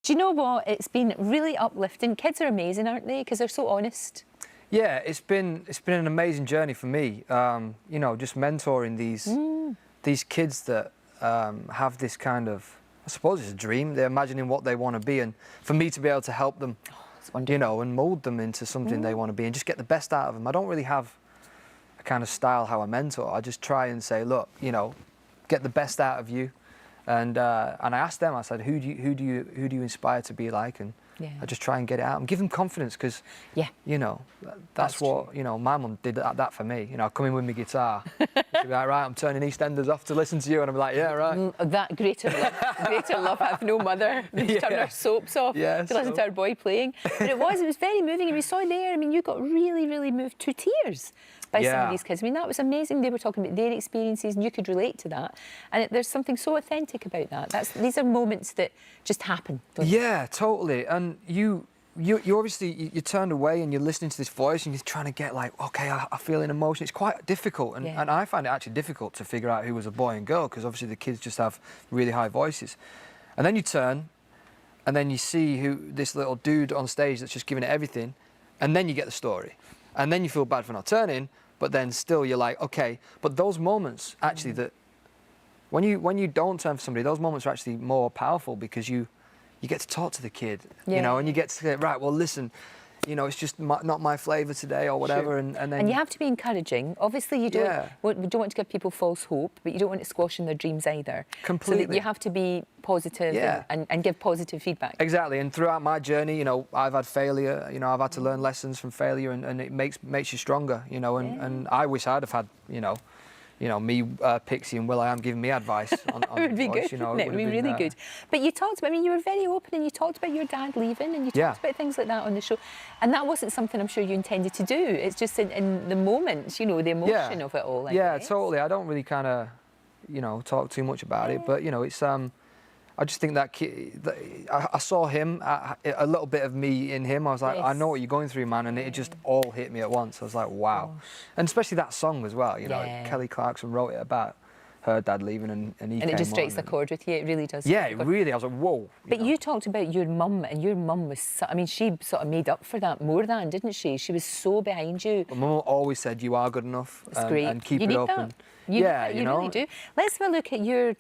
Do you know what? It's been really uplifting. Kids are amazing, aren't they? Because they're so honest. Yeah, it's been an amazing journey for me. You know, just mentoring these kids that have this kind of, I suppose it's a dream. They're imagining what they want to be, and for me to be able to help them, you know, and mould them into something they want to be, and just get the best out of them. I don't really have a kind of style how I mentor. I just try and say, look, you know, get the best out of you. And I asked them, I said, who do you inspire to be like? And I just try and get it out and give them confidence, because you know, that's what, you know, my mum did that for me. You know, I'd come in with my guitar, she'd be like, right, I'm turning EastEnders off to listen to you, and I'm like, yeah, right. That greater love, have no mother. Turn our soaps off to listen to our boy playing. But it was very moving, and we saw there, I mean, you got really moved to tears by some of these kids. I mean, that was amazing. They were talking about their experiences, and you could relate to that. And there's something so authentic about that. These are moments that just happen. Yeah, totally. And you obviously, you turned away and you're listening to this voice and you're trying to get like, okay, I feel an emotion. It's quite difficult. And I find it actually difficult to figure out who was a boy and girl, because obviously the kids just have really high voices. And then you turn and then you see this little dude on stage that's just giving it everything. And then you get the story. And then you feel bad for not turning. But then still you're like, okay, but those moments actually that when you don't turn for somebody, those moments are actually more powerful, because you get to talk to the kid, you know, and you get to say, right, well, listen, you know, it's just not my flavour today or whatever. And then... And you have to be encouraging. Obviously, you don't want to give people false hope, but you don't want to squash in their dreams either. Completely. So you have to be positive and give positive feedback. Exactly. And throughout my journey, you know, I've had failure, you know, I've had to learn lessons from failure, and it makes you stronger, you know, and I wish I'd have had, you know, me, Pixie and will.i.am giving me advice on it would be voice, good, you know, it would be really good. But you talked about, I mean, you were very open, and you talked about your dad leaving, and you talked about things like that on the show. And that wasn't something I'm sure you intended to do. It's just in the moment, you know, the emotion of it all. Yeah, totally. I don't really kind of, you know, talk too much about it, but, you know, it's... I just think that kid, I saw him, a little bit of me in him. I was like, I know what you're going through, man, and it just all hit me at once. I was like, wow. And especially that song as well, you know, Kelly Clarkson wrote it about her dad leaving, and he came And it just strikes on, a chord with you, it really does. Yeah, it really, I was like, whoa. But you talked about your mum, and your mum was, I mean, she sort of made up for that more than, didn't she? She was so behind you. My mum always said, you are good enough, and keep it open. You really do. Let's have a look at your...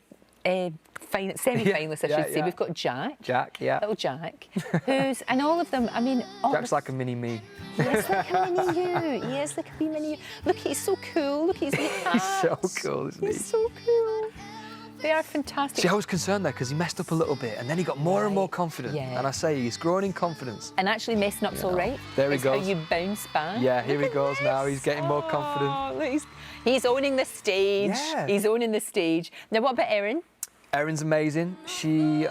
semi-finalists, I should say. We've got Jack, little Jack, who's, and all of them, I mean... Jack's like a mini-me. He is like a mini-you. He is like a wee mini-you. Look, he's so cool. Look, he's He's so cool, isn't he? He's so cool. They are fantastic. See, I was concerned there, because he messed up a little bit, and then he got more and more confident. And I say, he's growing in confidence. And actually messing up's all right. There he goes. How you bounce back. Yeah, here he goes now. He's getting more confident. Look, he's owning the stage. Yeah. He's owning the stage. Now, what about Erin? Erin's amazing. She's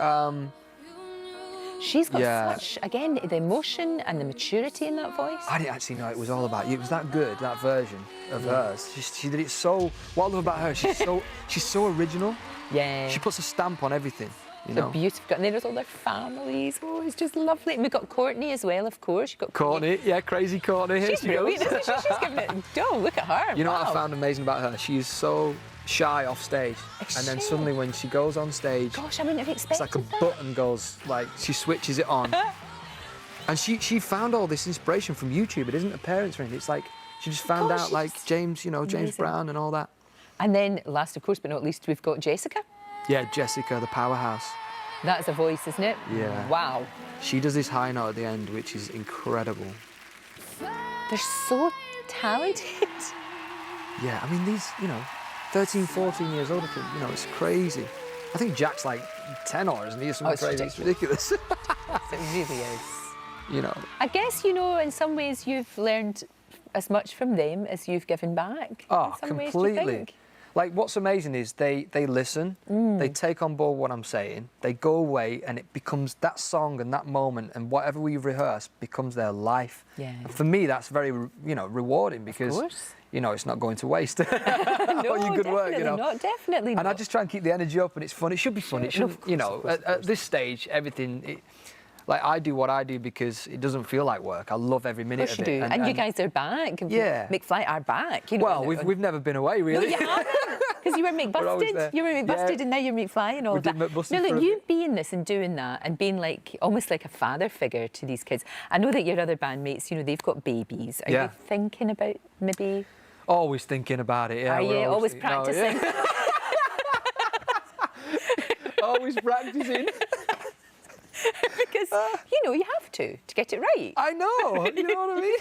got such, again, the emotion and the maturity in that voice. I didn't actually know it was all about you. It was that good, that version of hers. She did it so... What I love about her, she's so original. Yeah. She puts a stamp on everything, you know. Beautiful. And there's all their families. Oh, it's just lovely. And we've got Courtney as well, of course. You've got Courtney, crazy Courtney. Here she's brilliant, isn't she? She's giving it... Oh, look at her. You know what I found amazing about her? She's so shy off stage, and then suddenly when she goes on stage, gosh, I wouldn't have expected it's like a button goes, like she switches it on. And she found all this inspiration from YouTube. It isn't her parents or anything. It's like she just found out, like James, you know, James Brown and all that. And then last, of course, but not least, we've got Jessica. Yeah, Jessica, the powerhouse. That's a voice, isn't it? Yeah. Wow. She does this high note at the end, which is incredible. They're so talented. Yeah, I mean, these, you know, 13, 14 years old, you know, it's crazy. I think Jack's like 10 or isn't he? Something crazy. It's ridiculous. It really is. You know. I guess, you know, in some ways you've learned as much from them as you've given back. Oh, in some completely. Ways, do you think? Like, what's amazing is they listen, they take on board what I'm saying, they go away, and it becomes that song and that moment and whatever we rehearse becomes their life. Yeah. And for me, that's very, you know, rewarding, because, you know, it's not going to waste. No, all your good work, you know. Definitely not. And I just try and keep the energy up, and it's fun. It should be fun. It shouldn't, you know, at this stage, everything... Like, I do what I do because it doesn't feel like work. I love every minute of it. And you guys are back. Yeah. McFly are back. You know, well, we've never been away, really. No, you haven't. Because you were McBusted. You were McBusted, and now you're McFly and all we that. Did McBusted Now, for look, you being this and doing that and being like almost like a father figure to these kids. I know that your other bandmates, you know, they've got babies. Are you thinking about maybe? Always thinking about it. Yeah. Are you always practicing? No, always practicing. Because you know you have to get it right. I know. You know what I mean?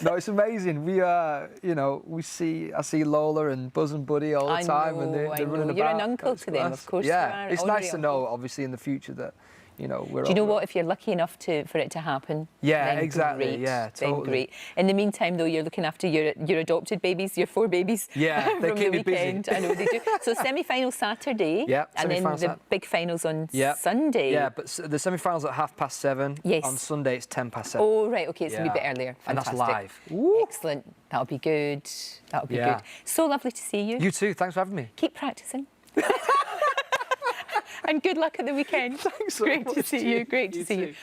No, it's amazing. We you know, I see Lola and Buzz and Buddy all the time, and they're running about. You're an uncle to them, of course. Yeah, you are. it's nice to know, obviously, in the future that, you know, we're. Do you know what? If you're lucky enough for it to happen, yeah, then exactly. Great, yeah, totally. Then great. In the meantime, though, you're looking after your adopted babies, your 4 babies. Yeah, they from keep the me busy. weekend. I know they do. So semi-final Saturday. Yeah, and then the big finals on Sunday. Yeah, but the semi-finals at 7:30. Yes. On Sunday it's 7:10. Oh right, okay, it's a wee bit earlier. Fantastic. And that's live. Ooh. Excellent. That'll be good. That'll be good. So lovely to see you. You too. Thanks for having me. Keep practicing. And good luck at the weekend. Thanks so Great much. to see you. Great to see you.